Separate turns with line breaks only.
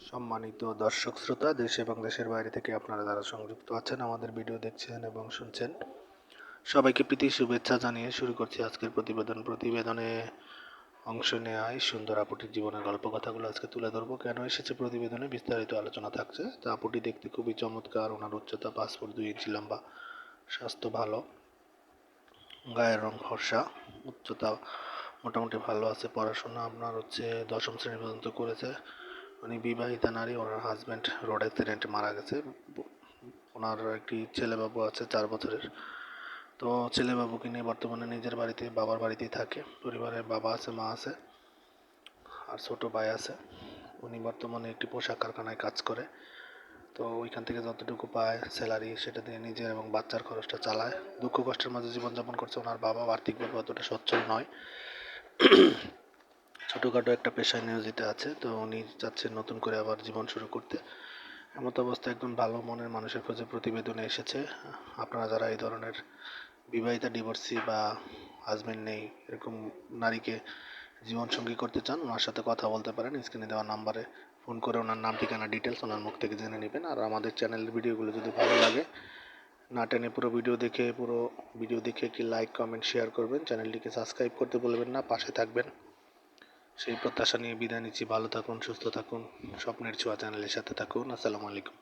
সম্মানিত দর্শক শ্রোতা, দেশ এবং দেশের বাইরে থেকে আপনারা যারা সংযুক্ত আছেন আমাদের ভিডিও দেখছেন এবং শুনছেন, সবাইকে প্রীতি শুভেচ্ছা জানিয়ে শুরু করছি আজকের প্রতিবেদনে অংশ নেওয়ায় সুন্দর আপুটির জীবনের গল্প কথাগুলো আজকে তুলে ধরবো। কেন এসেছে প্রতিবেদনে বিস্তারিত আলোচনা থাকছে। তা আপুটি দেখতে খুবই চমৎকার, ওনার উচ্চতা 5 ফুট 2 ইঞ্চি লম্বা, স্বাস্থ্য ভালো, গায়ের রং ফর্সা, উচ্চতা মোটামুটি ভালো আছে, পড়াশোনা আপনার হচ্ছে 10ম শ্রেণী পর্যন্ত করেছে। উনি বিবাহিতা নারী, ওনার হাজব্যান্ড রোড অ্যাক্সিডেন্টে মারা গেছে। ওনার একটি ছেলেবাবু আছে 4 বছরের। তো ছেলেবাবুকে নিয়ে বর্তমানে নিজের বাড়িতে, বাবার বাড়িতেই থাকে। পরিবারে বাবা আছে, মা আছে, আর ছোট ভাই আছে। উনি বর্তমানে একটি পোশাক কারখানায় কাজ করে। তো ওইখান থেকে যতটুকু পায় স্যালারি, সেটা দিয়ে নিজের এবং বাচ্চার খরচটা চালায়। দুঃখ কষ্টের মাঝে জীবনযাপন করছে। ওনার বাবা আর্থিকভাবে অতটা সচ্ছল নয়, ছোটোখাটো একটা পেশায় নিয়োজিত আছে। তো উনি চাচ্ছেন নতুন করে আবার জীবন শুরু করতে। এমত অবস্থায় একজন ভালো মনের মানুষের খোঁজে প্রতিবেদনে এসেছে। আপনারা যারা এই ধরনের বিবাহিতা, ডিভোর্সি বা হাজবেন্ড নেই এরকম নারীকে জীবনসঙ্গী করতে চান, ওনার সাথে কথা বলতে পারেন। স্ক্রিনে দেওয়া নাম্বারে ফোন করে ওনার নাম, ঠিকানা, ডিটেলস ওনার মুখ থেকে জেনে নেবেন। আর আমাদের চ্যানেলের ভিডিওগুলো যদি ভালো লাগে, না টেনে পুরো ভিডিও দেখে একটি লাইক, কমেন্ট, শেয়ার করবেন। চ্যানেলটিকে সাবস্ক্রাইব করতে বলবেন না, পাশে থাকবেন সেই প্রত্যাশা নিয়ে বিদায় নিচ্ছি। ভালো থাকুন, সুস্থ থাকুন, স্বপ্নের ছোঁয়া চ্যানেলের সাথে থাকুন। আসসালামু আলাইকুম।